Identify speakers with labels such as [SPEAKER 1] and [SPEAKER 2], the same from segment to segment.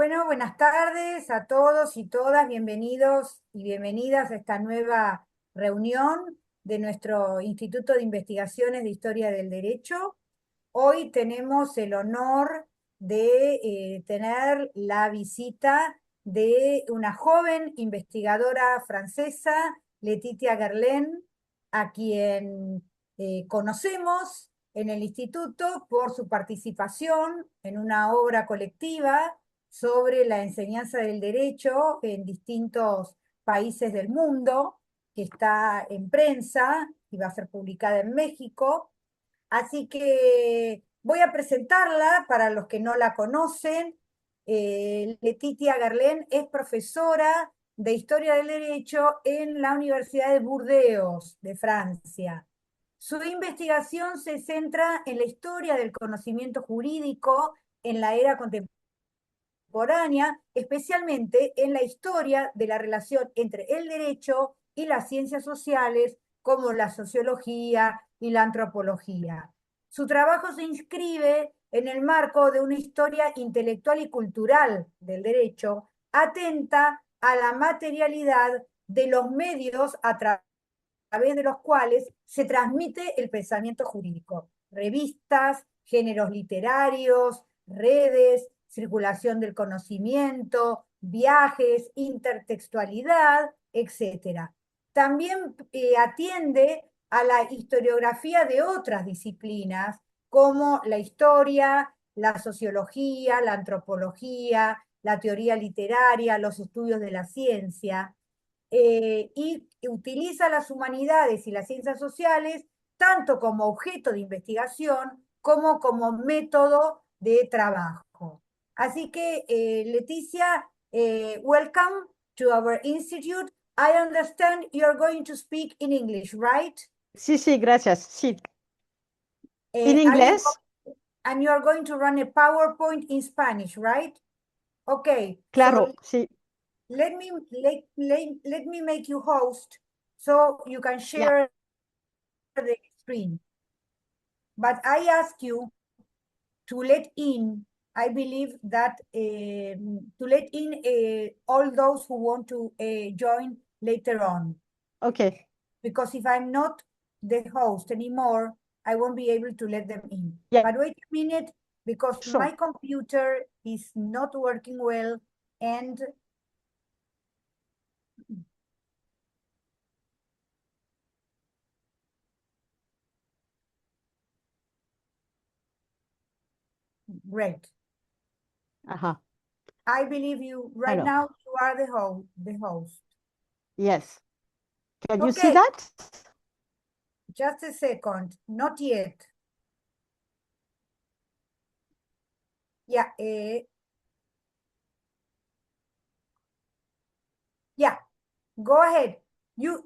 [SPEAKER 1] Bueno, buenas tardes a todos y todas, bienvenidos y bienvenidas a esta nueva reunión de nuestro Instituto de Investigaciones de Historia del Derecho. Hoy tenemos el honor de tener la visita de una joven investigadora francesa, Laetitia Guerlain, a quien conocemos en el instituto por su participación en una obra colectiva sobre la enseñanza del derecho en distintos países del mundo, que está en prensa y va a ser publicada en México. Así que voy a presentarla para los que no la conocen. Laetitia Guerlain es profesora de Historia del Derecho en la Universidad de Burdeos, de Francia. Su investigación se centra en la historia del conocimiento jurídico en la era contemporánea, especialmente en la historia de la relación entre el derecho y las ciencias sociales, como la sociología y la antropología. Su trabajo se inscribe en el marco de una historia intelectual y cultural del derecho, atenta a la materialidad de los medios a través de los cuales se transmite el pensamiento jurídico: revistas, géneros literarios, redes, circulación del conocimiento, viajes, intertextualidad, etc. También atiende a la historiografía de otras disciplinas, como la historia, la sociología, la antropología, la teoría literaria, los estudios de la ciencia, y utiliza las humanidades y las ciencias sociales tanto como objeto de investigación como método de trabajo. Así que, Laetitia, welcome to our institute. I understand you're going to speak in English, right?
[SPEAKER 2] Sí, sí, gracias. Sí. ¿En
[SPEAKER 1] And
[SPEAKER 2] inglés?
[SPEAKER 1] you're going to run a PowerPoint in Spanish, right? Okay.
[SPEAKER 2] Claro,
[SPEAKER 1] So
[SPEAKER 2] sí.
[SPEAKER 1] let me make you host so you can
[SPEAKER 2] Ya.
[SPEAKER 1] share the screen. But I ask you to let in, I believe that to let in all those who want to join later on.
[SPEAKER 2] Ok.
[SPEAKER 1] Because if I'm not the host anymore, I won't be able to let them in.
[SPEAKER 2] Ya.
[SPEAKER 1] But wait a minute, because
[SPEAKER 2] Sure.
[SPEAKER 1] my computer is not working well, and great.
[SPEAKER 2] Ajá.
[SPEAKER 1] I believe you right
[SPEAKER 2] Alors,
[SPEAKER 1] now. You are the host.
[SPEAKER 2] yes. Can you see
[SPEAKER 1] Okay,
[SPEAKER 2] that?
[SPEAKER 1] just a second. Not yet. Yeah. Yeah. Go ahead.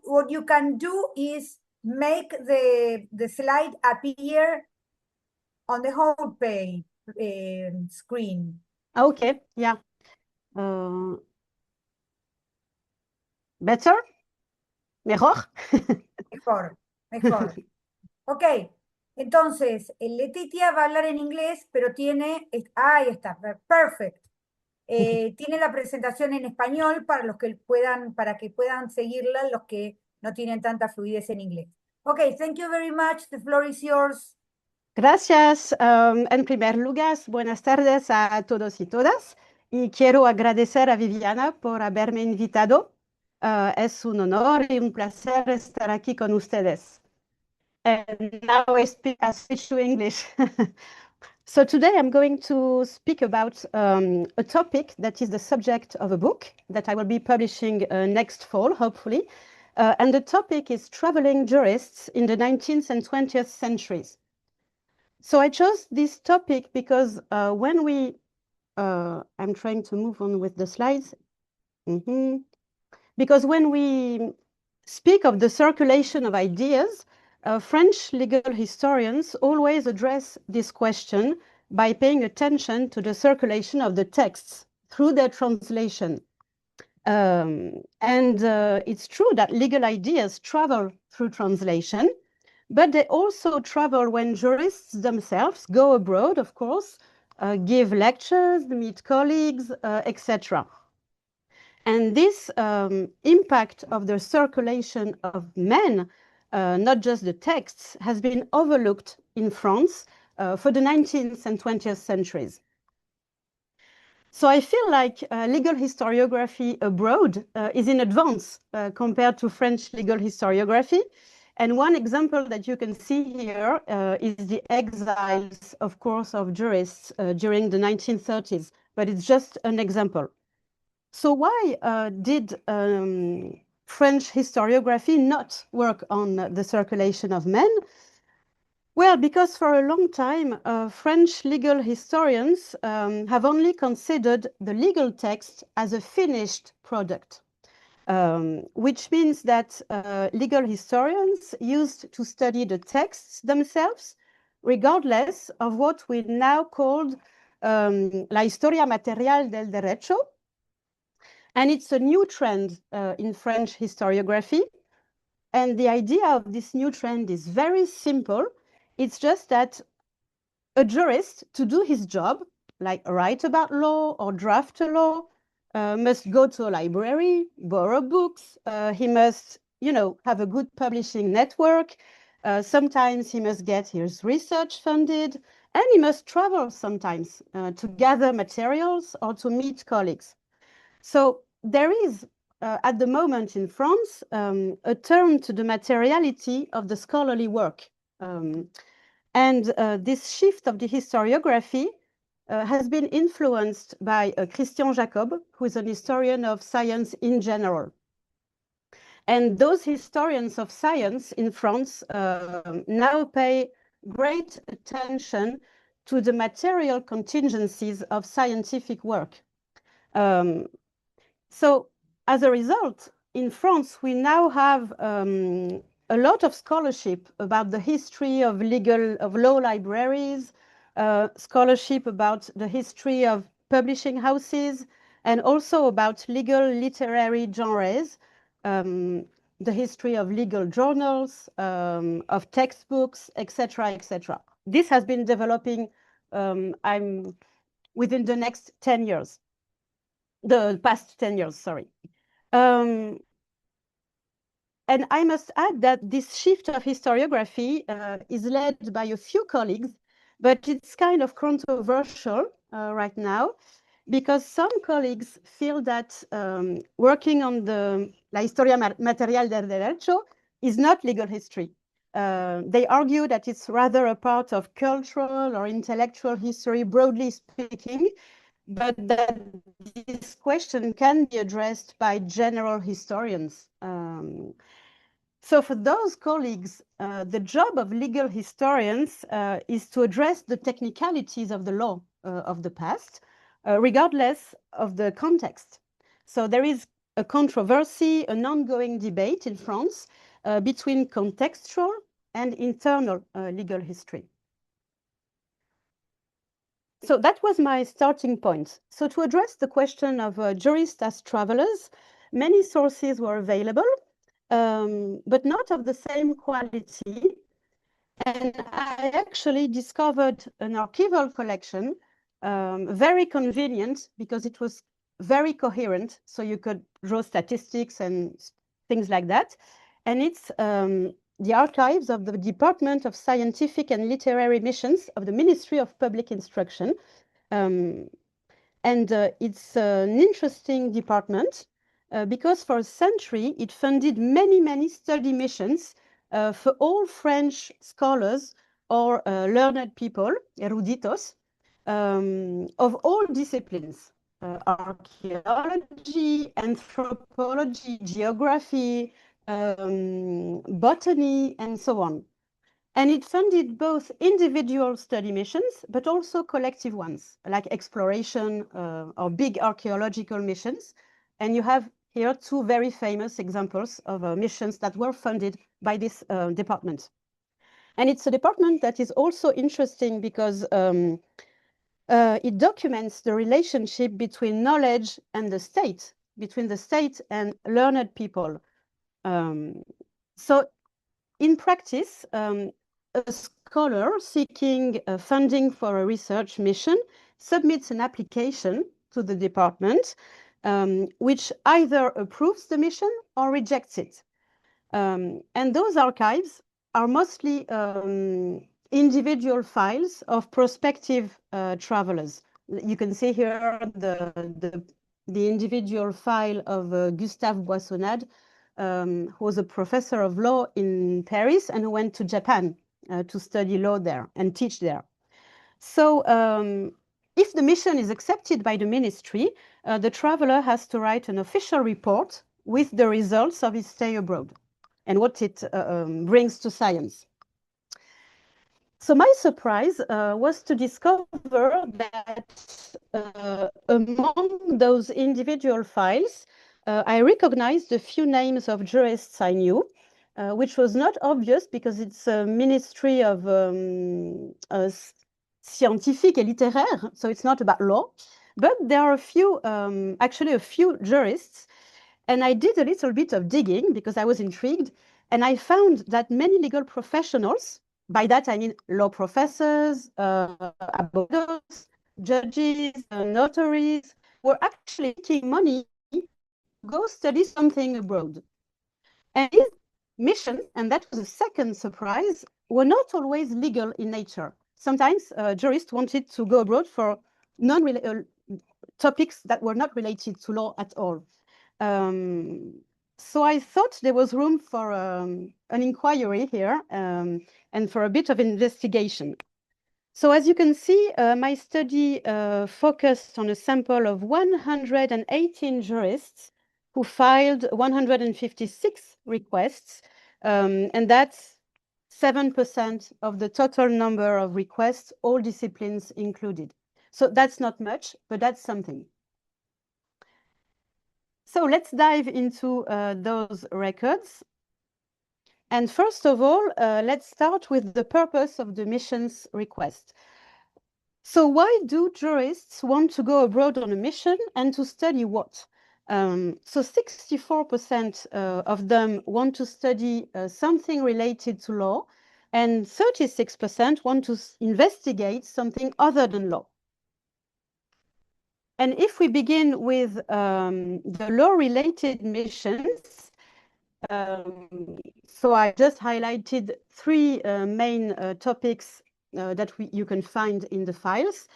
[SPEAKER 1] What you can do is make the slide appear on the home page screen.
[SPEAKER 2] Ok, ya. Better? ¿Mejor?
[SPEAKER 1] Mejor, mejor. Ok, entonces, Letitia va a hablar en inglés, pero tiene, ahí está, perfect. Tiene la presentación en español para que puedan seguirla los que no tienen tanta fluidez en inglés. Ok, thank you very much. The floor is yours.
[SPEAKER 2] Gracias. En primer lugar, buenas tardes a todos y todas. Y quiero agradecer a Viviana por haberme invitado. Es un honor y un placer estar aquí con ustedes. And now I switch to English. So today I'm going to speak about a topic that is the subject of a book that I will be publishing next fall, hopefully. And the topic is traveling jurists in the 19th and 20th centuries. So I chose this topic because when we, I'm trying to move on with the slides. Because when we speak of the circulation of ideas, French legal historians always address this question by paying attention to the circulation of the texts through their translation. It's true that legal ideas travel through translation, but they also travel when jurists themselves go abroad, of course, give lectures, meet colleagues, etc. And this impact of the circulation of men, not just the texts, has been overlooked in France for the 19th and 20th centuries. So I feel like legal historiography abroad is in advance compared to French legal historiography. And one example that you can see here is the exiles, of course, of jurists during the 1930s, but it's just an example. So why did French historiography not work on the circulation of men? Well, because for a long time, French legal historians have only considered the legal text as a finished product, which means that legal historians used to study the texts themselves, regardless of what we now call la historia material del derecho. And it's a new trend in French historiography. And the idea of this new trend is very simple. It's just that a jurist, to do his job, like write about law or draft a law, must go to a library, borrow books. He must, have a good publishing network. Sometimes he must get his research funded, and he must travel sometimes to gather materials or to meet colleagues. So there is, at the moment in France, a turn to the materiality of the scholarly work. And this shift of the historiography has been influenced by Christian Jacob, who is an historian of science in general. And those historians of science in France now pay great attention to the material contingencies of scientific work. So as a result, in France, we now have a lot of scholarship about the history of law libraries, scholarship about the history of publishing houses, and also about legal literary genres, the history of legal journals, of textbooks, etc., etc. This has been developing within the next 10 years, the past 10 years, sorry. And I must add that this shift of historiography is led by a few colleagues, but it's kind of controversial right now, because some colleagues feel that working on la historia material del derecho is not legal history. They argue that it's rather a part of cultural or intellectual history, broadly speaking, but that this question can be addressed by general historians. So for those colleagues, the job of legal historians is to address the technicalities of the law of the past, regardless of the context. So there is a controversy, an ongoing debate in France between contextual and internal legal history. So that was my starting point. So to address the question of jurists as travelers, many sources were available, but not of the same quality. And I actually discovered an archival collection, very convenient because it was very coherent. So you could draw statistics and things like that. And it's the archives of the Department of Scientific and Literary Missions of the Ministry of Public Instruction. And it's an interesting department because for a century it funded many, many study missions for all French scholars or learned people, eruditos, of all disciplines, archaeology, anthropology, geography, botany, and so on. And it funded both individual study missions, but also collective ones, like exploration or big archaeological missions. And you have here two very famous examples of missions that were funded by this department. And it's a department that is also interesting because it documents the relationship between knowledge and the state, between the state and learned people. So in practice, a scholar seeking funding for a research mission submits an application to the department, which either approves the mission or rejects it. And those archives are mostly individual files of prospective travelers. You can see here the individual file of Gustave Boissonnade, who was a professor of law in Paris and who went to Japan to study law there and teach there. So if the mission is accepted by the ministry, the traveler has to write an official report with the results of his stay abroad and what it brings to science. So my surprise was to discover that among those individual files, I recognized a few names of jurists I knew, which was not obvious because it's a ministry of Científicas et Literaires, so it's not about law. But there are a few, actually a few jurists, and I did a little bit of digging because I was intrigued, and I found that many legal professionals, by that I mean law professors, abogados, judges, notaries, were actually making money to go study something abroad. And these missions, and that was a second surprise, were not always legal in nature. Sometimes jurists wanted to go abroad for topics that were not related to law at all. So I thought there was room for an inquiry here and for a bit of investigation. So as you can see, my study focused on a sample of 118 jurists who filed 156 requests, and that's 7% of the total number of requests, all disciplines included. So that's not much, but that's something. So let's dive into those records. And first of all, let's start with the purpose of the mission's request. So why do jurists want to go abroad on a mission and to study what? So 64% of them want to study something related to law, and 36% want to investigate something other than law. And if we begin with the law-related missions, so I just highlighted three main topics that you can find in the files.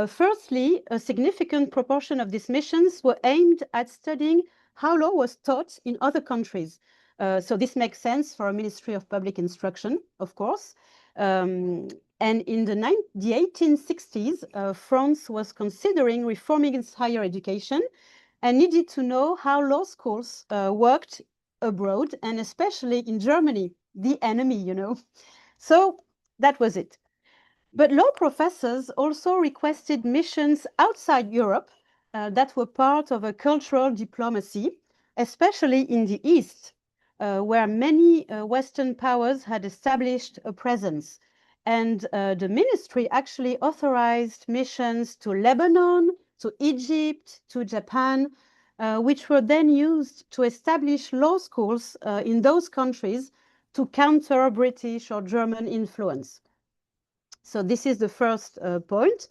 [SPEAKER 2] Firstly, a significant proportion of these missions were aimed at studying how law was taught in other countries. So this makes sense for a Ministry of Public Instruction, of course. And in the 1860s, France was considering reforming its higher education and needed to know how law schools worked abroad, and especially in Germany, the enemy, you know. So that was it. But law professors also requested missions outside Europe that were part of a cultural diplomacy, especially in the East, where many Western powers had established a presence. And the ministry actually authorized missions to Lebanon, to Egypt, to Japan, which were then used to establish law schools in those countries to counter British or German influence. So this is the first point.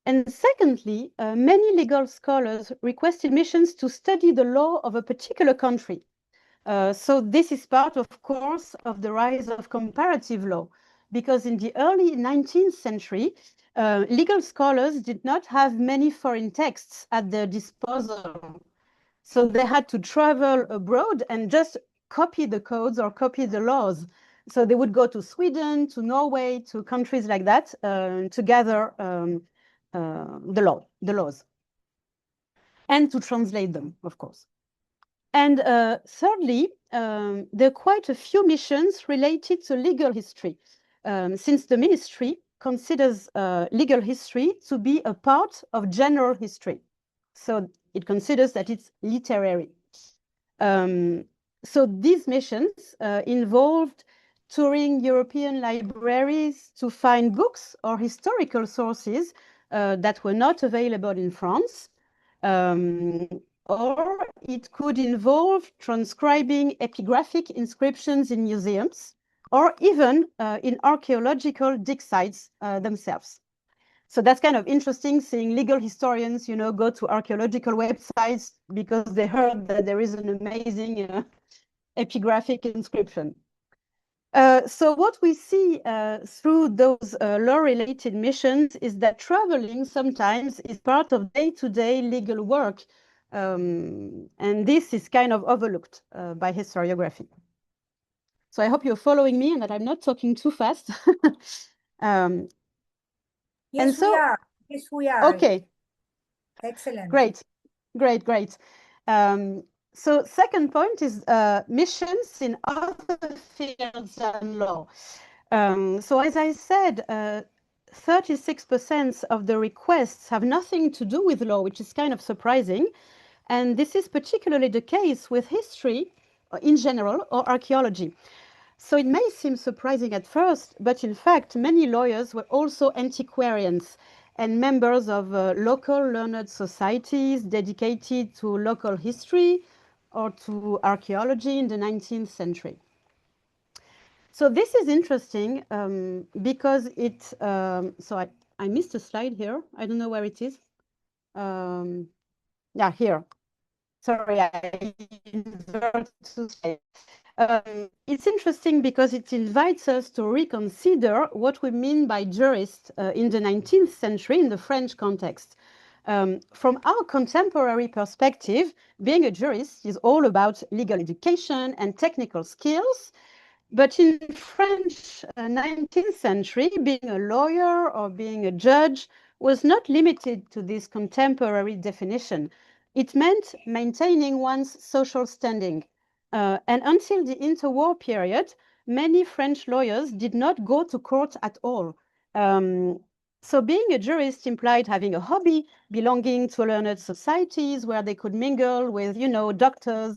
[SPEAKER 2] And secondly, many legal scholars requested missions to study the law of a particular country. So this is part, of course, of the rise of comparative law, because in the early 19th century, legal scholars did not have many foreign texts at their disposal. So they had to travel abroad and just copy the codes or copy the laws. So they would go to Sweden, to Norway, to countries like that to gather the laws, and to translate them, of course. And thirdly, there are quite a few missions related to legal history, since the ministry considers legal history to be a part of general history. So it considers that it's literary. So these missions involved touring European libraries to find books or historical sources that were not available in France. Or it could involve transcribing epigraphic inscriptions in museums, or even in archaeological dig sites themselves. So that's kind of interesting, seeing legal historians, you know, go to archaeological websites because they heard that there is an amazing epigraphic inscription. So what we see through those law-related missions is that traveling sometimes is part of day-to-day legal work, and this is kind of overlooked by historiography. So I hope you're following me and that I'm not talking too fast.
[SPEAKER 1] Yes, we are. Yes, we are.
[SPEAKER 2] Okay.
[SPEAKER 1] Excellent.
[SPEAKER 2] Great. So second point is missions in other fields than law. So as I said, 36% of the requests have nothing to do with law, which is kind of surprising. And this is particularly the case with history in general or archaeology. So it may seem surprising at first, but in fact, many lawyers were also antiquarians and members of local learned societies dedicated to local history or to archaeology in the 19th century. So this is interesting because it, so I missed a slide here. I don't know where it is. Yeah, here. Sorry, I inverted two slides. It's interesting because it invites us to reconsider what we mean by jurist in the 19th century in the French context. From our contemporary perspective, being a jurist is all about legal education and technical skills. But in French 19th century, being a lawyer or being a judge was not limited to this contemporary definition. It meant maintaining one's social standing. And until the interwar period, many French lawyers did not go to court at all. So being a jurist implied having a hobby, belonging to learned societies where they could mingle with, you know, doctors,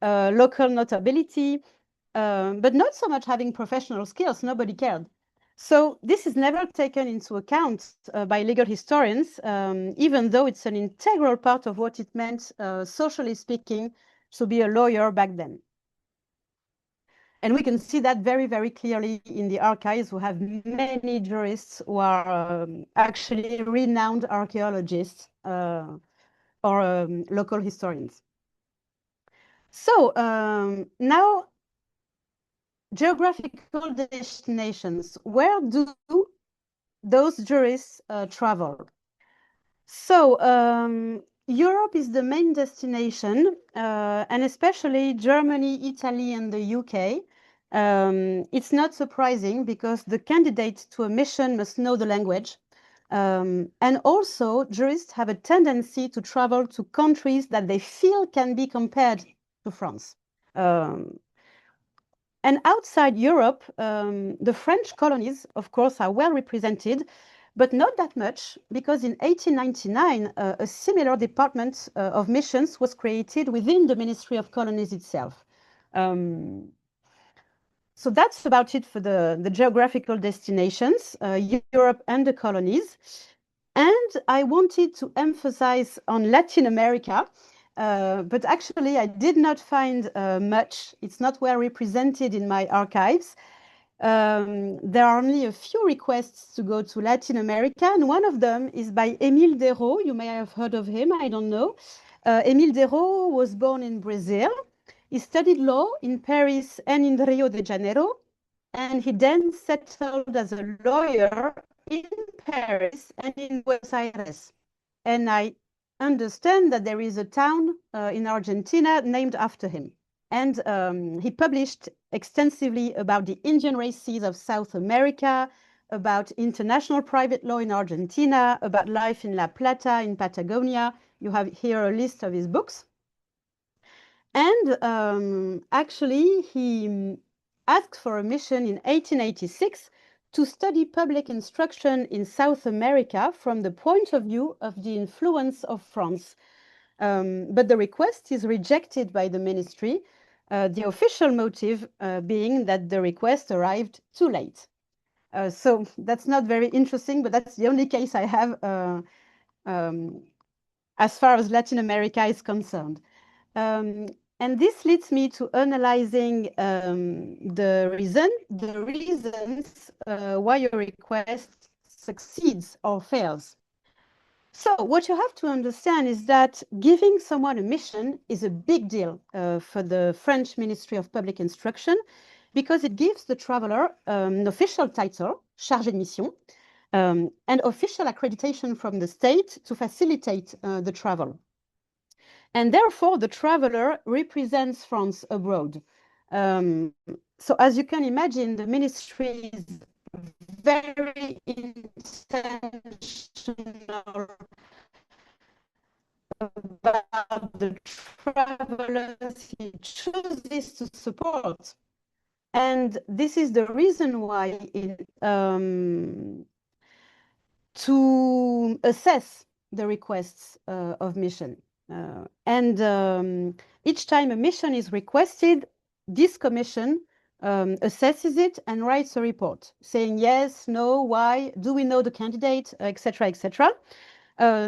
[SPEAKER 2] local notability, but not so much having professional skills. Nobody cared. So this is never taken into account by legal historians, even though it's an integral part of what it meant, socially speaking, to be a lawyer back then. And we can see that very, very clearly in the archives. We have many jurists who are actually renowned archaeologists or local historians. So now, geographical destinations. Where do those jurists travel? So Europe is the main destination, and especially Germany, Italy, and the UK. It's not surprising because the candidate to a mission must know the language. And also, jurists have a tendency to travel to countries that they feel can be compared to France. And outside Europe, the French colonies, of course, are well represented, but not that much, because in 1899, a similar department of missions was created within the Ministry of Colonies itself. So that's about it for the geographical destinations, Europe and the colonies. And I wanted to emphasize on Latin America, but actually I did not find much. It's not well represented in my archives. There are only a few requests to go to Latin America, and one of them is by Émile Desraux. You may have heard of him, I don't know. Émile Desraux was born in Brazil. He studied law in Paris and in Rio de Janeiro, and he then settled as a lawyer in Paris and in Buenos Aires. And I understand that there is a town in Argentina named after him. And he published extensively about the Indian races of South America, about international private law in Argentina, about life in La Plata in Patagonia. You have here a list of his books. And actually, he asked for a mission in 1886 to study public instruction in South America from the point of view of the influence of France. But the request is rejected by the ministry, the official motive being that the request arrived too late. So that's not very interesting, but that's the only case I have as far as Latin America is concerned. And this leads me to analyzing the reasons why a request succeeds or fails. So what you have to understand is that giving someone a mission is a big deal for the French Ministry of Public Instruction, because it gives the traveler an official title, chargé de mission, and official accreditation from the state to facilitate the travel. And therefore, the traveler represents France abroad. So as you can imagine, the ministry is very intentional about the travelers he chooses to support. And this is the reason why to assess the requests of mission. Each time a mission is requested, this commission assesses it and writes a report saying yes, no, why, do we know the candidate, etc., etc.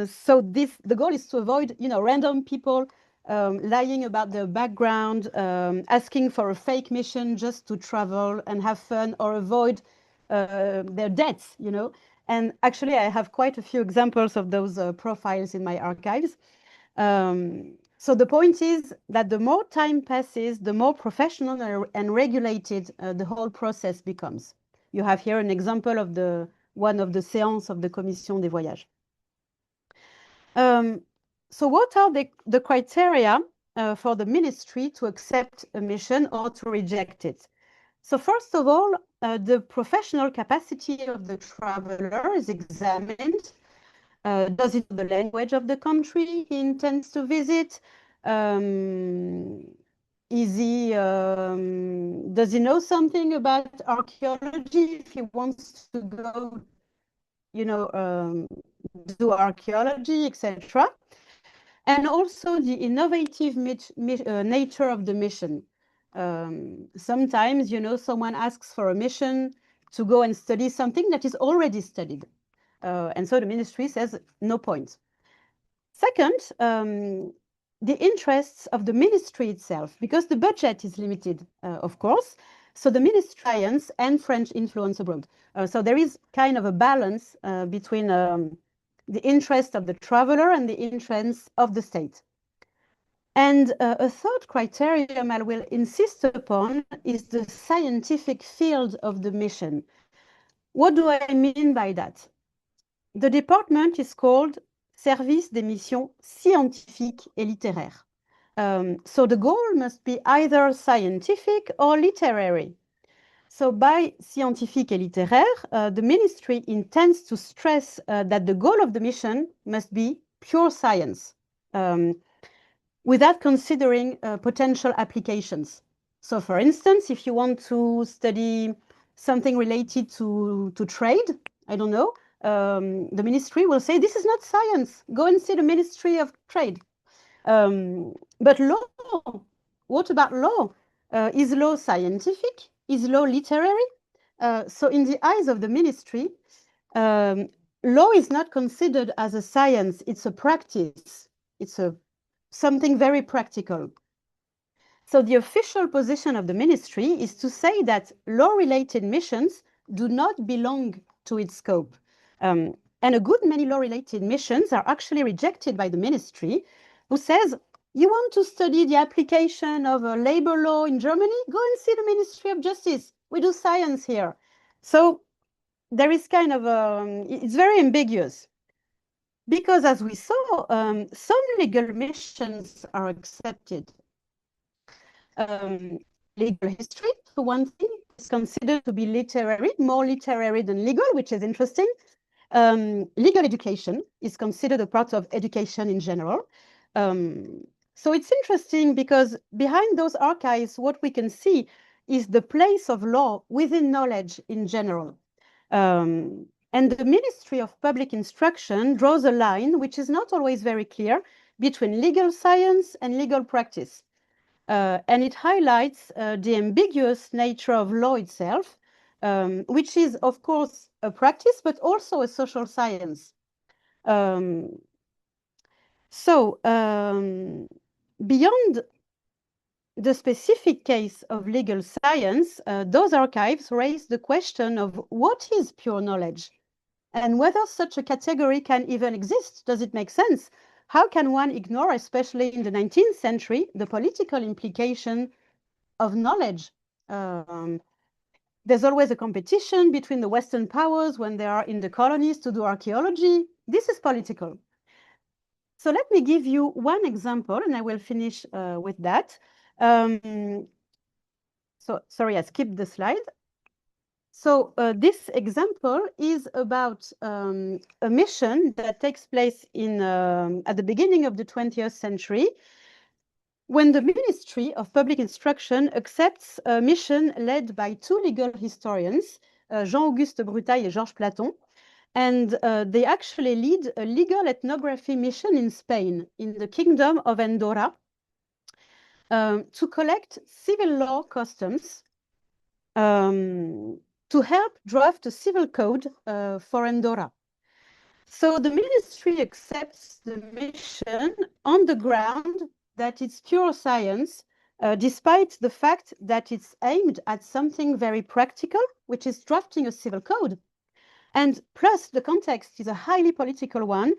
[SPEAKER 2] So the goal is to avoid, random people lying about their background, asking for a fake mission just to travel and have fun or avoid their debts, And actually, I have quite a few examples of those profiles in my archives. So the point is that the more time passes, the more professional and regulated the whole process becomes. You have here an example of one of the séances of the Commission des Voyages. So what are the criteria for the ministry to accept a mission or to reject it? So first of all, the professional capacity of the traveler is examined. Does he know the language of the country he intends to visit? Does he know something about archaeology if he wants to go, do archaeology, etc.? And also the innovative nature of the mission. Sometimes, someone asks for a mission to go and study something that is already studied. And so the ministry says, no point. Second, the interests of the ministry itself, because the budget is limited, of course. So the ministry science and French influence abroad. So there is kind of a balance between the interest of the traveler and the interests of the state. And a third criterion I will insist upon is the scientific field of the mission. What do I mean by that? The department is called Service des missions scientifiques et littéraires. So the goal must be either scientific or literary. So by scientifique et littéraire, the ministry intends to stress that the goal of the mission must be pure science, without considering potential applications. So for instance, if you want to study something related to trade, I don't know, the ministry will say, this is not science, go and see the Ministry of Trade. But law, what about law? Is law scientific? Is law literary? So in the eyes of the ministry, law is not considered as a science, it's a practice. It's something very practical. So the official position of the ministry is to say that law-related missions do not belong to its scope. And a good many law-related missions are actually rejected by the ministry, who says, you want to study the application of a labor law in Germany? Go and see the Ministry of Justice. We do science here. So there is kind of it's very ambiguous. Because as we saw, some legal missions are accepted. Legal history, for one thing, is considered to be literary, more literary than legal, which is interesting. Legal education is considered a part of education in general. So it's interesting because behind those archives, what we can see is the place of law within knowledge in general. And the Ministry of Public Instruction draws a line, which is not always very clear, between legal science and legal practice. And it highlights the ambiguous nature of law itself, which is, of course, a practice, but also a social science. Beyond the specific case of legal science, those archives raise the question of what is pure knowledge? and whether such a category can even exist. Does it make sense? How can one ignore, especially in the 19th century, the political implication of knowledge? There's always a competition between the Western powers when they are in the colonies to do archaeology. This is political. So let me give you one example, and I will finish with that. So sorry, I skipped the slide. So this example is about a mission that takes place at the beginning of the 20th century, when the Ministry of Public Instruction accepts a mission led by two legal historians, Jean-Auguste Brutails and Georges Platon, and they actually lead a legal ethnography mission in Spain, in the Kingdom of Andorra, to collect civil law customs to help draft a civil code for Andorra. So the ministry accepts the mission on the ground that it's pure science, despite the fact that it's aimed at something very practical, which is drafting a civil code. And plus, the context is a highly political one,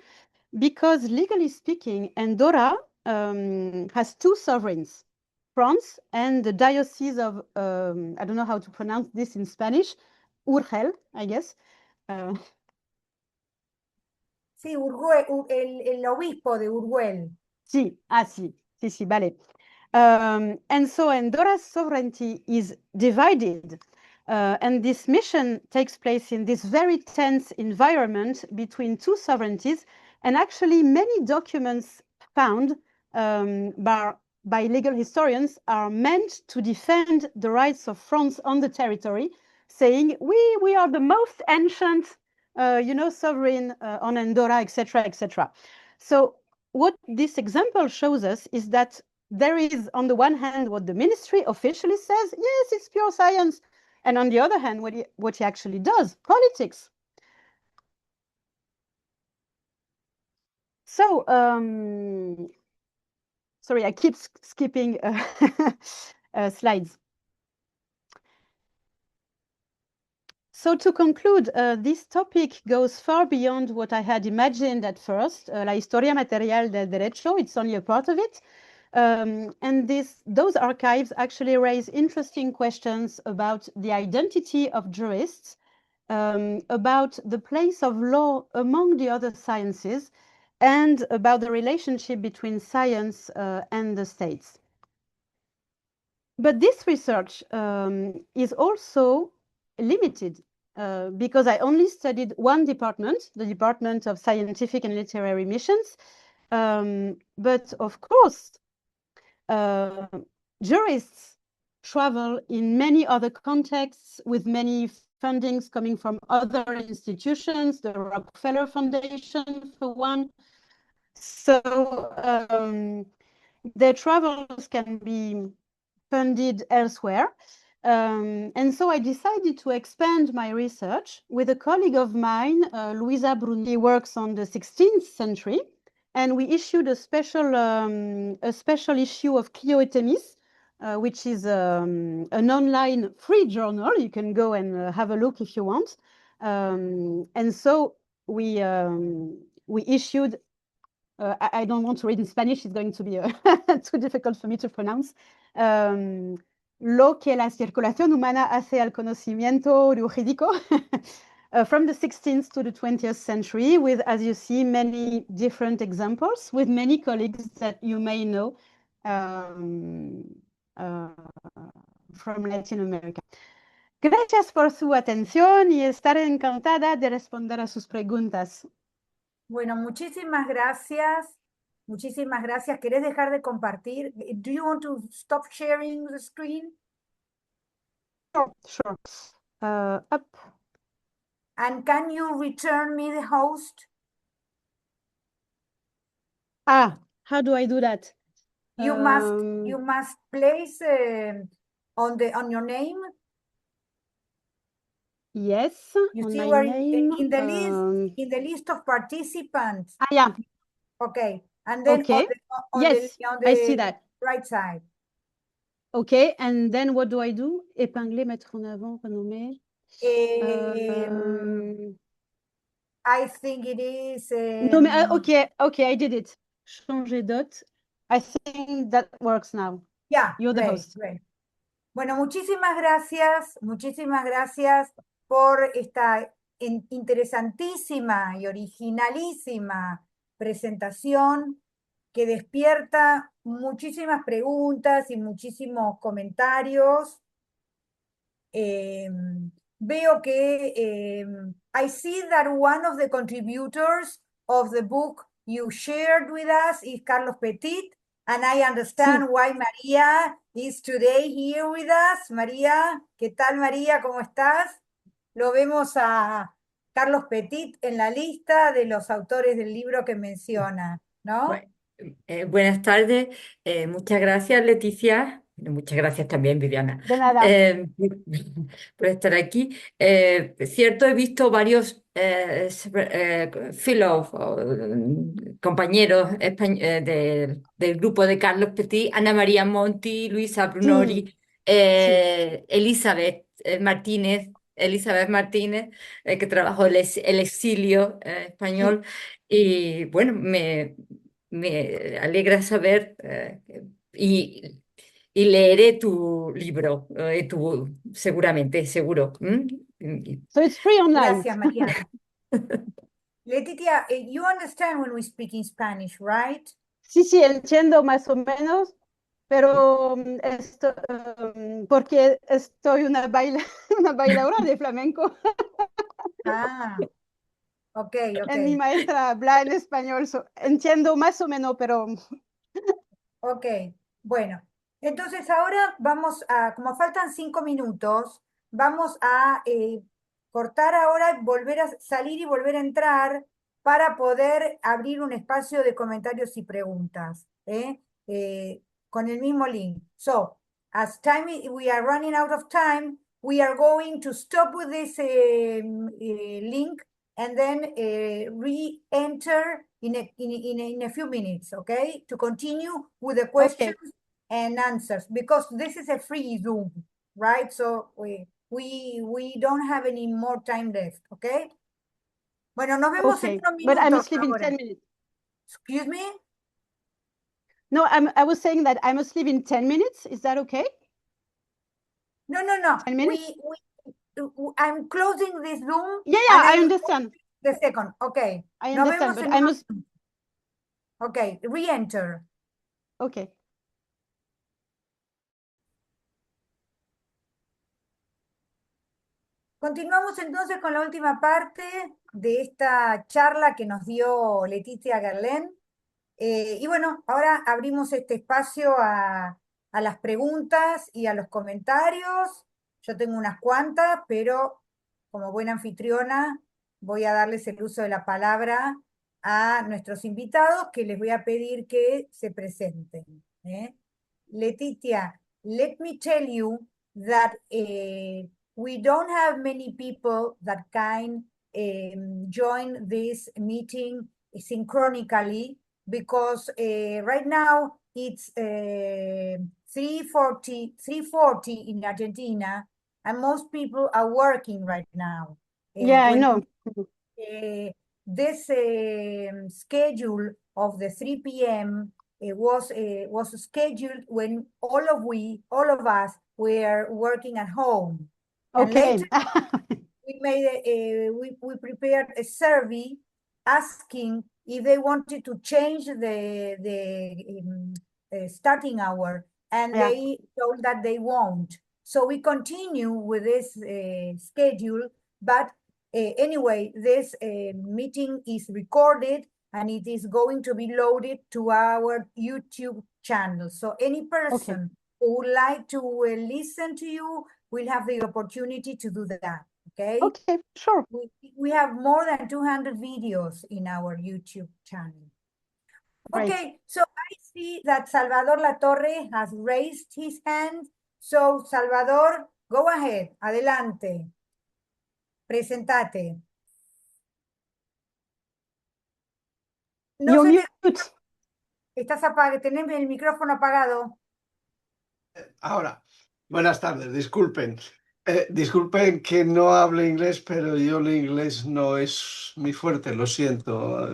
[SPEAKER 2] because legally speaking, Andorra has two sovereigns, France and the Diocese of, I don't know how to pronounce this in Spanish, Urgel, I guess.
[SPEAKER 1] Sí, el obispo de Urgel.
[SPEAKER 2] Sí, sí, vale. And so Andorra's sovereignty is divided. And this mission takes place in this very tense environment between two sovereignties. And actually, many documents found by legal historians are meant to defend the rights of France on the territory, saying, we are the most ancient sovereign on Andorra, etc., etc. So what this example shows us is that there is, on the one hand, what the ministry officially says, yes, it's pure science, and on the other hand, what he actually does, politics. So, sorry, I keep skipping slides. So to conclude, this topic goes far beyond what I had imagined at first. La historia material del derecho, it's only a part of it. And those archives actually raise interesting questions about the identity of jurists, about the place of law among the other sciences, and about the relationship between science and the states. But this research is also limited because I only studied one department, the Department of Scientific and Literary Missions. But of course, jurists travel in many other contexts with many fundings coming from other institutions, the Rockefeller Foundation for one. So their travels can be funded elsewhere. And so I decided to expand my research with a colleague of mine, Luisa Bruni, works on the 16th century. And we issued a special issue of Clio et Themis, which is an online free journal. You can go and have a look if you want. And so we issued, I don't want to read in Spanish, it's going to be too difficult for me to pronounce. Lo que la circulación humana hace al conocimiento jurídico. From the 16th to the 20th century, with, as you see, many different examples, with many colleagues that you may know from Latin America. Gracias por su atención y estaré encantada de responder a sus preguntas.
[SPEAKER 1] Bueno, muchísimas gracias. Muchísimas gracias. ¿Querés dejar de compartir? Do you want to stop sharing the screen?
[SPEAKER 2] Sure. Up.
[SPEAKER 1] And can you return me the host?
[SPEAKER 2] How do I do that?
[SPEAKER 1] You must place on your name.
[SPEAKER 2] Yes.
[SPEAKER 1] You
[SPEAKER 2] on
[SPEAKER 1] see
[SPEAKER 2] my
[SPEAKER 1] where
[SPEAKER 2] name,
[SPEAKER 1] in the list of participants.
[SPEAKER 2] Yeah.
[SPEAKER 1] Okay, and then
[SPEAKER 2] okay.
[SPEAKER 1] on
[SPEAKER 2] Yes,
[SPEAKER 1] the
[SPEAKER 2] I see that.
[SPEAKER 1] right side.
[SPEAKER 2] Okay, and then what do I do? Épingler, mettre en avant, renommer.
[SPEAKER 1] I think it is.
[SPEAKER 2] No, okay, I did it. Changer dot. I think that works now.
[SPEAKER 1] Yeah,
[SPEAKER 2] You're the
[SPEAKER 1] great,
[SPEAKER 2] host.
[SPEAKER 1] great. Bueno, muchísimas gracias por esta interesantísima y originalísima presentación que despierta muchísimas preguntas y muchísimos comentarios. Veo que I see that one of the contributors of the book you shared with us is Carlos Petit, and I understand
[SPEAKER 2] Sí.
[SPEAKER 1] why María is today here with us. María, ¿qué tal María? ¿Cómo estás? Lo vemos a Carlos Petit en la lista de los autores del libro que menciona, ¿no?
[SPEAKER 3] Bueno, buenas tardes, muchas gracias Leticia, bueno, muchas gracias también Viviana,
[SPEAKER 2] De nada.
[SPEAKER 3] por estar aquí. Es cierto, he visto varios fellow, compañeros del grupo de Carlos Petit, Ana María Monti, Luisa
[SPEAKER 2] Sí,
[SPEAKER 3] Brunori,
[SPEAKER 2] sí,
[SPEAKER 3] Elizabeth Martínez, que trabajó el exilio
[SPEAKER 2] sí.
[SPEAKER 3] español. Y bueno, me alegra saber y leeré tu libro, seguramente, seguro.
[SPEAKER 2] So it's free online.
[SPEAKER 1] Gracias, María. Letitia, you understand when we speak in Spanish, right?
[SPEAKER 2] Sí, sí, entiendo más o menos, pero porque estoy una bailadora de flamenco.
[SPEAKER 1] Ah, ok, ok.
[SPEAKER 2] Mi maestra habla en español, entiendo más o menos, pero
[SPEAKER 1] Ok, bueno, entonces ahora vamos a, como faltan 5 minutos, vamos a cortar ahora, volver a salir y volver a entrar para poder abrir un espacio de comentarios y preguntas, con el mismo link. So, as we are running out of time, we are going to stop with this link and then re-enter in a few minutes, okay? To continue with the questions
[SPEAKER 2] okay,
[SPEAKER 1] and answers, because this is a free Zoom, right? So we don't have any more time left, okay? Bueno, nos vemos en
[SPEAKER 2] okay.
[SPEAKER 1] unos
[SPEAKER 2] But I
[SPEAKER 1] minutos
[SPEAKER 2] must leave in
[SPEAKER 1] ahora.
[SPEAKER 2] 10 minutes.
[SPEAKER 1] Excuse me?
[SPEAKER 2] No, I was saying that I must leave in 10 minutes. Is that okay?
[SPEAKER 1] No, no, no.
[SPEAKER 2] 10 minutes?
[SPEAKER 1] I'm closing this Zoom.
[SPEAKER 2] Yeah,
[SPEAKER 1] And
[SPEAKER 2] I
[SPEAKER 1] I will
[SPEAKER 2] understand.
[SPEAKER 1] the second, okay.
[SPEAKER 2] I
[SPEAKER 1] Nos
[SPEAKER 2] understand,
[SPEAKER 1] vemos
[SPEAKER 2] but
[SPEAKER 1] en
[SPEAKER 2] I
[SPEAKER 1] unos
[SPEAKER 2] must,
[SPEAKER 1] minutos. Okay, re-enter.
[SPEAKER 2] okay.
[SPEAKER 1] Continuamos entonces con la última parte de esta charla que nos dio Laetitia Guerlain. Y bueno, ahora abrimos este espacio a las preguntas y a los comentarios. Yo tengo unas cuantas, pero como buena anfitriona voy a darles el uso de la palabra a nuestros invitados, que les voy a pedir que se presenten. Letitia, let me tell you that we don't have many people that can join this meeting synchronically, because right now it's 3:40 in Argentina, and most people are working right now.
[SPEAKER 2] Yeah, I
[SPEAKER 1] When
[SPEAKER 2] know.
[SPEAKER 1] this schedule of the 3 p.m. Was scheduled when all of us were working at home. And
[SPEAKER 2] Okay.
[SPEAKER 1] later we prepared a survey asking if they wanted to change the starting hour, and
[SPEAKER 2] Yeah.
[SPEAKER 1] they told that they won't. So we continue with this schedule, but anyway, this meeting is recorded and it is going to be loaded to our YouTube channel. So any person who would like to listen to you will have the opportunity to do that. Okay.
[SPEAKER 2] Okay, sure.
[SPEAKER 1] We have more than 200 videos in our YouTube channel.
[SPEAKER 2] Great.
[SPEAKER 1] Okay, so I see that Salvador Latorre has raised his hand. So Salvador, go ahead, adelante. Presentate. No
[SPEAKER 2] You're
[SPEAKER 1] se te...
[SPEAKER 2] mute.
[SPEAKER 1] Estás apagado, tenés el micrófono apagado.
[SPEAKER 4] Ahora, buenas tardes, disculpen. Disculpen que no hable inglés, pero yo el inglés no es mi fuerte, lo siento.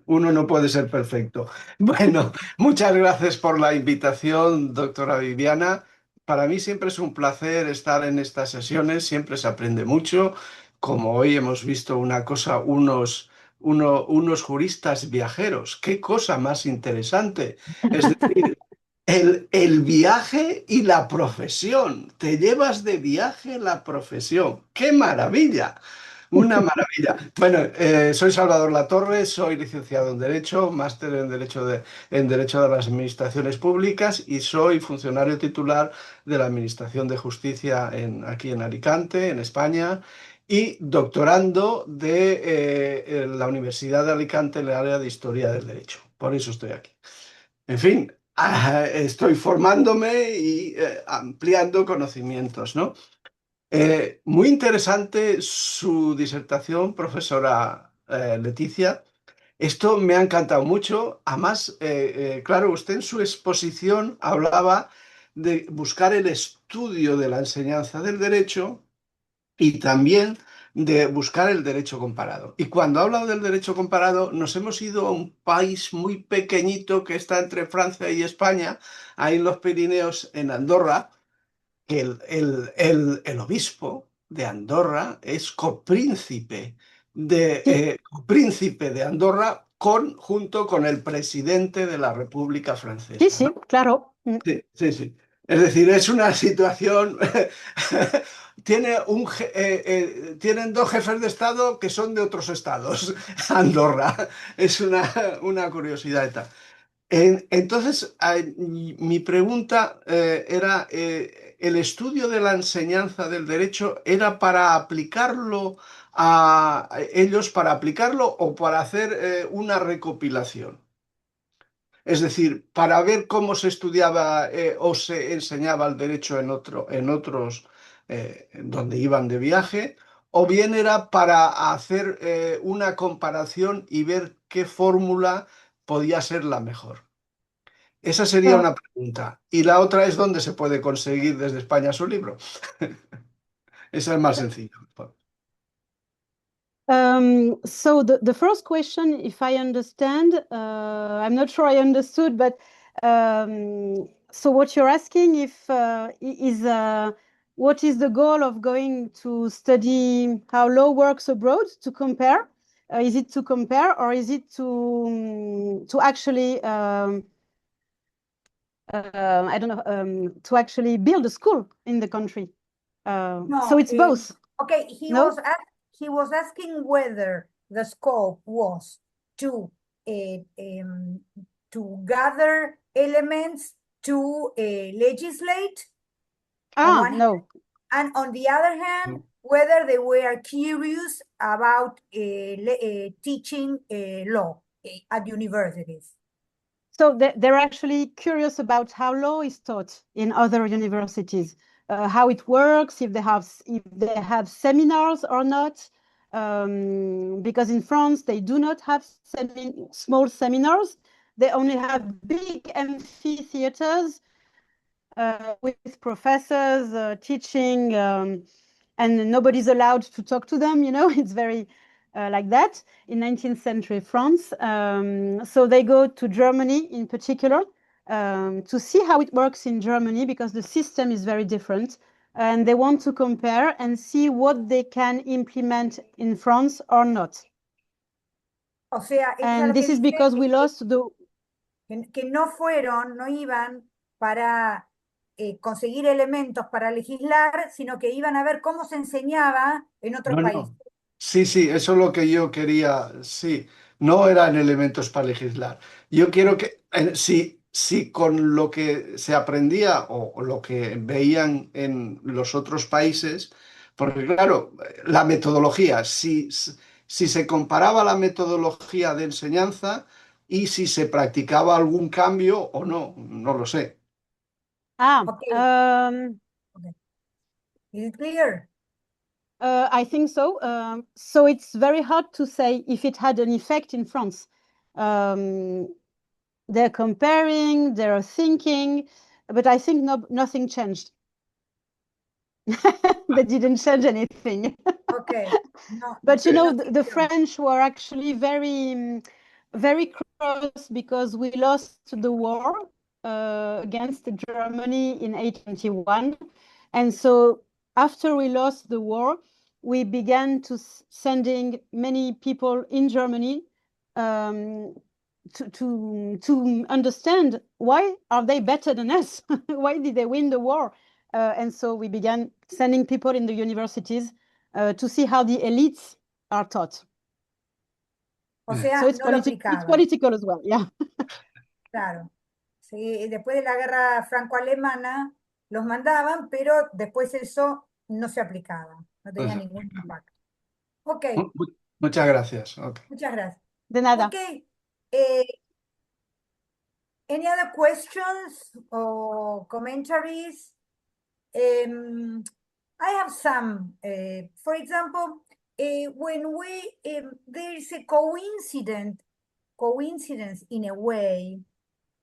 [SPEAKER 4] Uno no puede ser perfecto. Bueno, muchas gracias por la invitación, doctora Viviana. Para mí siempre es un placer estar en estas sesiones, siempre se aprende mucho. Como hoy hemos visto una cosa, unos juristas viajeros. ¡Qué cosa más interesante! Es decir, el viaje y la profesión. Te llevas de viaje la profesión. ¡Qué maravilla! Una maravilla. Bueno, soy Salvador Latorre, soy licenciado en Derecho, máster en Derecho de las Administraciones Públicas y soy funcionario titular de la Administración de Justicia aquí en Alicante, en España, y doctorando de la Universidad de Alicante en el área de Historia del Derecho. Por eso estoy aquí. En fin, estoy formándome y ampliando conocimientos, ¿no? Muy interesante su disertación, profesora Leticia. Esto me ha encantado mucho. Además, claro, usted en su exposición hablaba de buscar el estudio de la enseñanza del derecho y también de buscar el derecho comparado. Y cuando ha hablado del derecho comparado, nos hemos ido a un país muy pequeñito que está entre Francia y España, ahí en los Pirineos, en Andorra, que el obispo de Andorra es
[SPEAKER 2] Sí,
[SPEAKER 4] copríncipe de Andorra junto con el presidente de la República
[SPEAKER 2] sí,
[SPEAKER 4] Francesa,
[SPEAKER 2] sí,
[SPEAKER 4] ¿no?
[SPEAKER 2] claro.
[SPEAKER 4] Sí, sí, sí. Es decir, es una situación. Tienen dos jefes de Estado que son de otros estados. Andorra. Es una curiosidad. Y tal. Entonces, mi pregunta era, ¿el estudio de la enseñanza del derecho era para aplicarlo a ellos, para aplicarlo o para hacer una recopilación? Es decir, para ver cómo se estudiaba o se enseñaba el derecho en otros donde iban de viaje, o bien era para hacer una comparación y ver qué fórmula podía ser la mejor. Esa sería
[SPEAKER 2] Uh,
[SPEAKER 4] una pregunta. Y la otra es dónde se puede conseguir desde España su libro. Esa es más sencilla.
[SPEAKER 2] so the first question, if I understand, I'm not sure I understood, but so what you're asking if is what is the goal of going to study how law works abroad to compare? Is it to compare or is it to actually I don't know to actually build a school in the country? So
[SPEAKER 1] No,
[SPEAKER 2] it's both,
[SPEAKER 1] okay,
[SPEAKER 2] no?
[SPEAKER 1] he was asking whether the scope was to uh, um, to gather elements to legislate on
[SPEAKER 2] Ah,
[SPEAKER 1] one hand,
[SPEAKER 2] no.
[SPEAKER 1] and on the other hand, whether they were curious about teaching law at universities.
[SPEAKER 2] So they're actually curious about how law is taught in other universities, how it works, if they have seminars or not. Because in France they do not have small seminars; they only have big amphitheaters with professors teaching, and nobody's allowed to talk to them. It's very like that in 19th century France. So they go to Germany in particular to see how it works in Germany because the system is very different. And they want to compare and see what they can implement in France or not.
[SPEAKER 1] O sea, ella
[SPEAKER 2] And
[SPEAKER 1] lo que
[SPEAKER 2] this is
[SPEAKER 1] dice
[SPEAKER 2] because
[SPEAKER 1] es
[SPEAKER 2] we lost the
[SPEAKER 1] que no iban para conseguir elementos para legislar, sino que iban a ver cómo se enseñaba en otros
[SPEAKER 4] No,
[SPEAKER 1] países.
[SPEAKER 4] no. Sí, sí, eso es lo que yo quería. Sí, no eran elementos para legislar. Yo quiero que, si con lo que se aprendía o lo que veían en los otros países, porque claro, la metodología, si se comparaba la metodología de enseñanza y si se practicaba algún cambio o no, no lo sé.
[SPEAKER 1] Ok,
[SPEAKER 2] um,
[SPEAKER 1] ok. Is it clear?
[SPEAKER 2] I think so. So it's very hard to say if it had an effect in France. Um, they're comparing, they're thinking, but I think nothing changed. They didn't change anything.
[SPEAKER 1] Okay. No,
[SPEAKER 2] But you know,
[SPEAKER 1] no
[SPEAKER 2] the
[SPEAKER 1] ficción.
[SPEAKER 2] French were actually very cross because we lost the war against Germany in 1821. And so after we lost the war, we began to sending many people in Germany to understand why are they better than us? Why did they win the war? And so we began sending people in the universities to see how the elites are taught.
[SPEAKER 1] O
[SPEAKER 2] So
[SPEAKER 1] sea,
[SPEAKER 2] it's
[SPEAKER 1] no lo
[SPEAKER 2] it's
[SPEAKER 1] aplicaban.
[SPEAKER 2] political as well, yeah.
[SPEAKER 1] Claro. Sí, después de la guerra franco-alemana los mandaban, pero después eso no se aplicaba, no tenía ningún impacto. Ok,
[SPEAKER 4] Muchas gracias. Ok.
[SPEAKER 1] muchas gracias.
[SPEAKER 2] De nada.
[SPEAKER 1] Ok, any other questions or commentaries? I have some. For example, when there is a coincidence in a way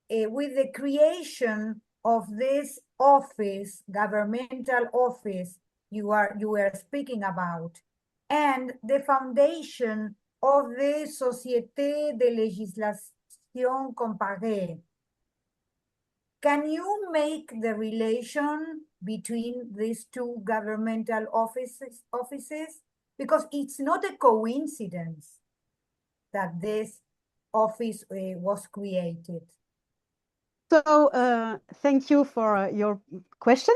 [SPEAKER 1] with the creation of this office, governmental office you were speaking about, and the foundation of the Société de Législation Comparée. Can you make the relation between these two governmental offices? Because it's not a coincidence that this office was created.
[SPEAKER 2] So thank you for your question.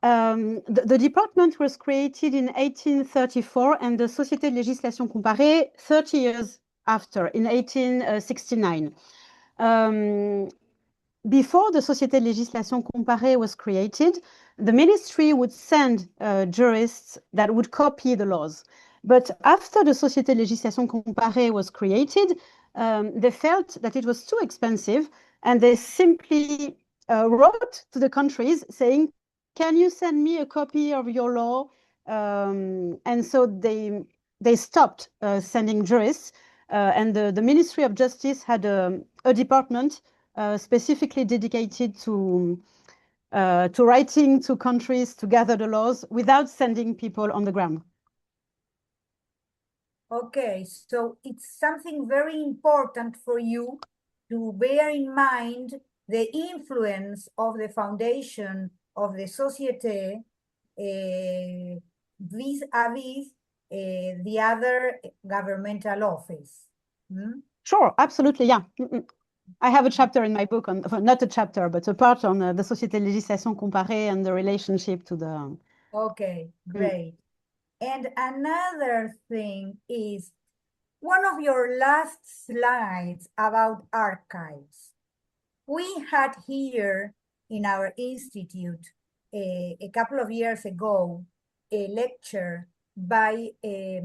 [SPEAKER 2] The department was created in 1834 and the Société de Législation Comparée 30 years after, in 1869. Before the Société de Législation Comparée was created, the ministry would send jurists that would copy the laws. But after the Société de Législation Comparée was created, they felt that it was too expensive, and they simply wrote to the countries saying, can you send me a copy of your law? And so they stopped sending jurists, and the Ministry of Justice had a department specifically dedicated to writing to countries to gather the laws without sending people on the ground.
[SPEAKER 1] Okay, so it's something very important for you to bear in mind the influence of the foundation of the Société vis-a-vis the other governmental office.
[SPEAKER 2] Sure, absolutely, yeah. I have a chapter in my book on, not a chapter, but a part on the Société de Législation Comparée and the relationship to the...
[SPEAKER 1] Okay, great. And another thing is one of your last slides about archives. We had here in our institute a couple of years ago a lecture by a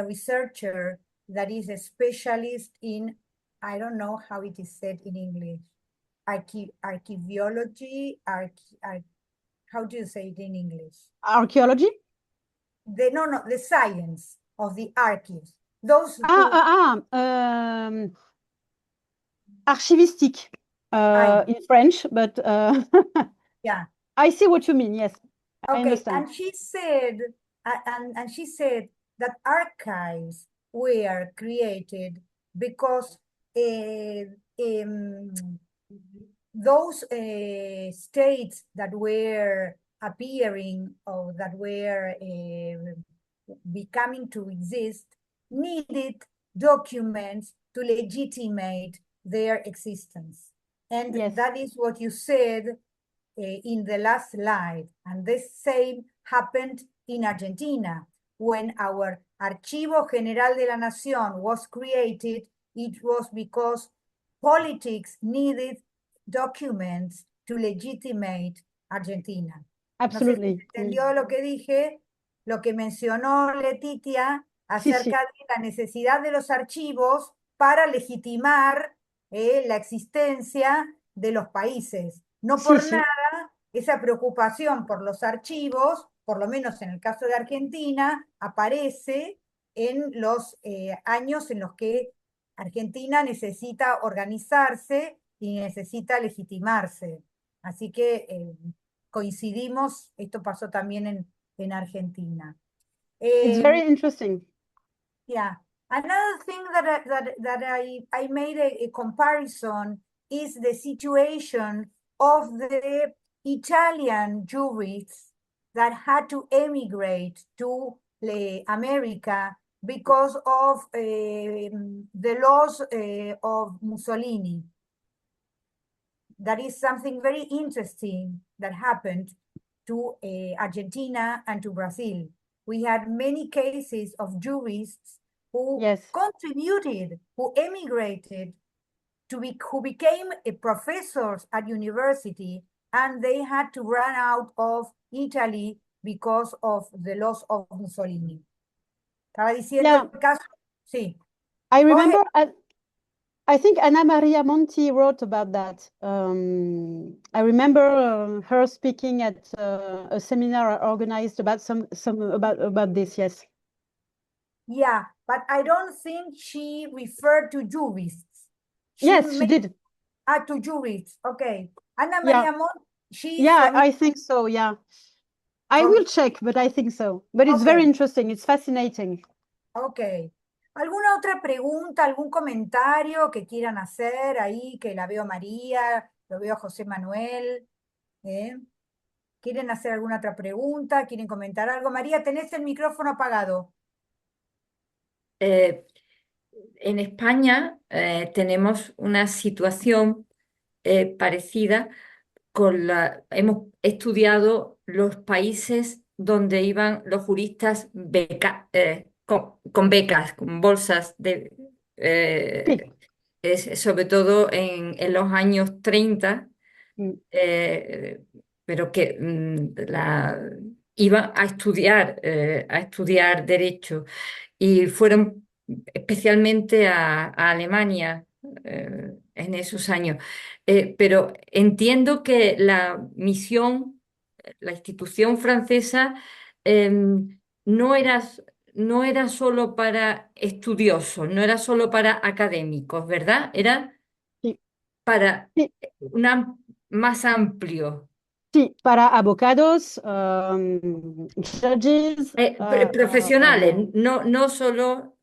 [SPEAKER 1] researcher that is a specialist in, I don't know how it is said in English, archaeology, how do you say it in English?
[SPEAKER 2] Archaeology?
[SPEAKER 1] The science of the archives. Those
[SPEAKER 2] archivistique in French, but
[SPEAKER 1] yeah,
[SPEAKER 2] I see what you mean. Yes, I
[SPEAKER 1] okay.
[SPEAKER 2] understand.
[SPEAKER 1] And she said, and she said that archives were created because those states that were appearing or that were becoming to exist needed documents to legitimate their existence. And
[SPEAKER 2] yes,
[SPEAKER 1] that is what you said in the last slide. And the same happened in Argentina. When our Archivo General de la Nación was created, it was because politics needed documents to legitimate Argentina.
[SPEAKER 2] absolutely.
[SPEAKER 1] No sé si entendió lo que dije, lo que mencionó Letitia acerca de la necesidad de los archivos para legitimar la existencia de los países. No por nada, esa preocupación por los archivos, por lo menos en el caso de Argentina, aparece en los años en los que Argentina necesita organizarse y necesita legitimarse. Así que coincidimos, esto pasó también en Argentina.
[SPEAKER 2] It's very interesting.
[SPEAKER 1] Yeah. Another thing that I made a comparison is the situation of the Italian jurists that had to emigrate to America because of the laws of Mussolini. That is something very interesting that happened to Argentina and to Brazil. We had many cases of jurists who contributed, who emigrated, who became professors at university, and they had to run out of Italy because of the loss of Mussolini. Estaba diciendo el caso, sí.
[SPEAKER 2] I remember, I think Anna Maria Monti wrote about that. I remember her speaking at a seminar organized about about this. Yes.
[SPEAKER 1] Yeah, but I don't think she referred to jurists.
[SPEAKER 2] Yes, she did.
[SPEAKER 1] To jurists. Okay. Anna Maria Monti.
[SPEAKER 2] I think so. Yeah. I will check, but I think so. But it's very interesting. It's fascinating.
[SPEAKER 1] Okay. ¿Alguna otra pregunta, algún comentario que quieran hacer ahí? Que la veo a María, lo veo a José Manuel. ¿Quieren hacer alguna otra pregunta? ¿Quieren comentar algo? María, tenés el micrófono apagado.
[SPEAKER 3] En España tenemos una situación parecida hemos estudiado los países donde iban los juristas con becas, con bolsas sobre todo en los años 30, pero que iban a estudiar derecho y fueron especialmente a Alemania en esos años. Pero entiendo que la misión, la institución francesa, no era solo para estudiosos, no era solo para académicos, ¿verdad? Era para más amplio.
[SPEAKER 2] Sí, para abogados, judges.
[SPEAKER 3] Profesionales, no solo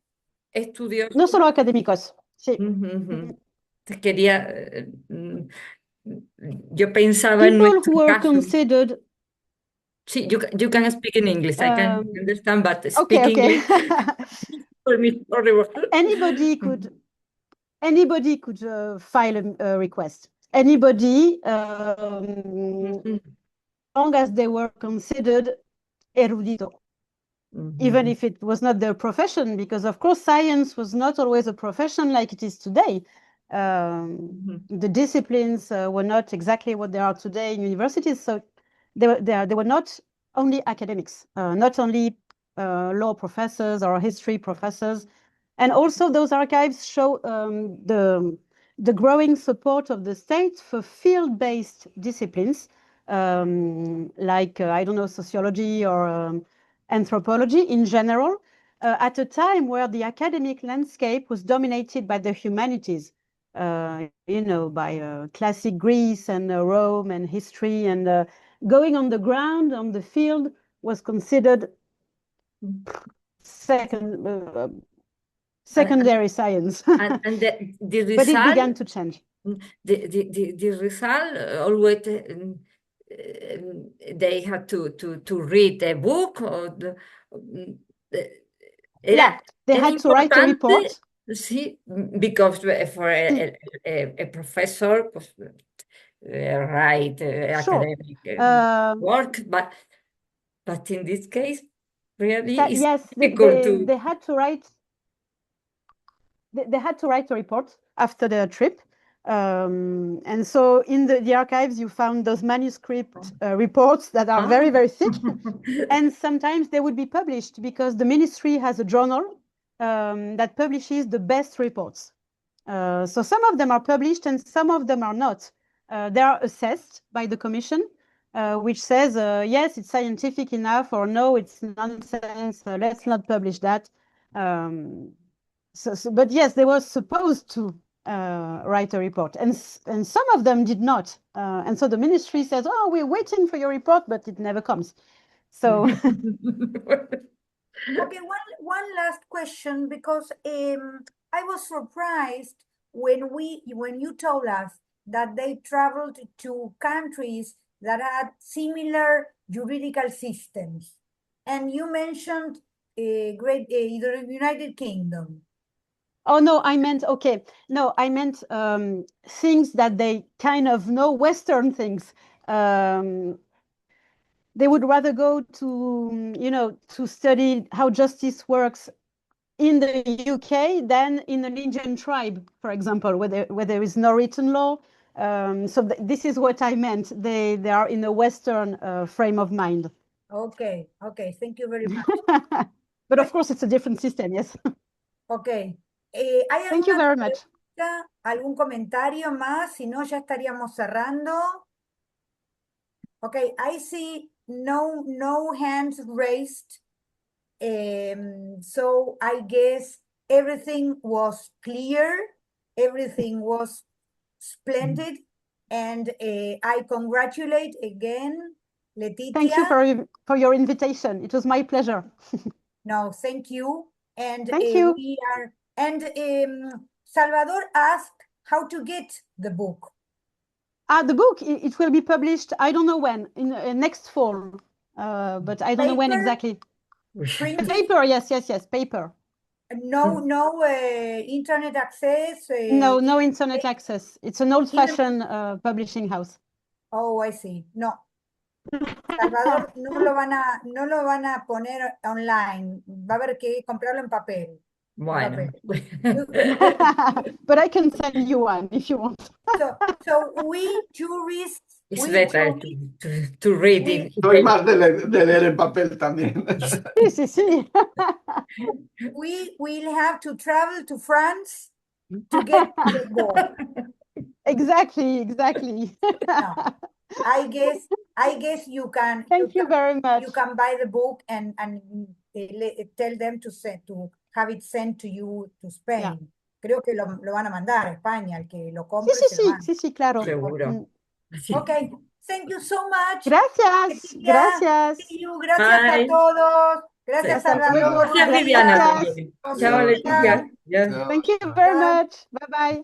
[SPEAKER 3] estudiosos.
[SPEAKER 2] No solo académicos, sí.
[SPEAKER 3] Quería, yo pensaba en
[SPEAKER 2] People
[SPEAKER 3] nuestro
[SPEAKER 2] who are
[SPEAKER 3] caso.
[SPEAKER 2] considered.
[SPEAKER 3] Sí, you can speak in English. I can understand, but speak
[SPEAKER 2] Okay.
[SPEAKER 3] English for me is horrible.
[SPEAKER 2] Anybody could file a request. Anybody, long as they were considered erudito. Even if it was not their profession, because of course science was not always a profession like it is today. The disciplines were not exactly what they are today in universities, so they were not only academics, not only law professors or history professors. And also those archives show the growing support of the state for field-based disciplines, like, I don't know, sociology or anthropology in general, at a time where the academic landscape was dominated by the humanities, by classic Greece and Rome and history, and going on the ground, on the field, was considered secondary science.
[SPEAKER 3] And the result,
[SPEAKER 2] but it began to change.
[SPEAKER 3] The result always they had to read a book, or
[SPEAKER 2] they had to write a report.
[SPEAKER 3] Sí, because for a professor, write academic work, but in this case, really, it's difficult
[SPEAKER 2] they had to write. They had to write a report after the trip. And so in the archives, you found those manuscript reports that are very, very thick. And sometimes they would be published because the ministry has a journal that publishes the best reports. So some of them are published and some of them are not. They are assessed by the commission, which says, yes, it's scientific enough, or no, it's nonsense, let's not publish that. But yes, they were supposed to write a report. And some of them did not. And so the ministry says, oh, we're waiting for your report, but it never comes. So
[SPEAKER 1] Okay, one last question, because I was surprised when you told us that they traveled to countries that had similar juridical systems, and you mentioned the United Kingdom.
[SPEAKER 2] oh, no, I meant, okay. No, I meant things that they kind of know, Western things. They would rather go to, to study how justice works in the UK than in an Indian tribe, for example, where there is no written law. So this is what I meant. They are in a Western frame of mind.
[SPEAKER 1] Okay, thank you very much.
[SPEAKER 2] But of course, it's a different system, yes.
[SPEAKER 1] Okay. ¿Hay
[SPEAKER 2] Thank you
[SPEAKER 1] alguna
[SPEAKER 2] very much.
[SPEAKER 1] pregunta, algún comentario más? Si no, ya estaríamos cerrando. Okay, I see no hands raised. So I guess everything was clear, everything was splendid, and I congratulate again Laetitia.
[SPEAKER 2] Thank you for your invitation. It was my pleasure.
[SPEAKER 1] No, thank you. And
[SPEAKER 2] Thank you.
[SPEAKER 1] we are, and Salvador asked how to get the book.
[SPEAKER 2] The book, it will be published, I don't know when, in next fall, but I don't know when exactly.
[SPEAKER 1] Printed?
[SPEAKER 2] Paper, yes, paper.
[SPEAKER 1] No internet access?
[SPEAKER 2] No internet access. It's an old-fashioned publishing house.
[SPEAKER 1] Oh, I see. No. Salvador, no lo van a poner online. Va a haber que comprarlo en papel.
[SPEAKER 3] Bueno.
[SPEAKER 2] But I can send you one if you want.
[SPEAKER 1] So we jurists...
[SPEAKER 3] It's better to read it.
[SPEAKER 4] Soy más de leer en papel también.
[SPEAKER 2] Sí.
[SPEAKER 1] We will have to travel to France to get the book.
[SPEAKER 2] Exactly.
[SPEAKER 1] No. I guess you can.
[SPEAKER 2] Thank you very much.
[SPEAKER 1] You can buy the book and tell them to have it sent to you to Spain.
[SPEAKER 2] Yeah.
[SPEAKER 1] Creo que lo van a mandar a España, el que lo compre.
[SPEAKER 2] Sí, claro.
[SPEAKER 3] Seguro.
[SPEAKER 1] Okay, thank you so much.
[SPEAKER 2] Gracias.
[SPEAKER 1] See you. Gracias a todos. Gracias, Salvador.
[SPEAKER 3] Gracias, Viviana. También. Chao, Leticia.
[SPEAKER 2] Thank you very much. Bye-bye.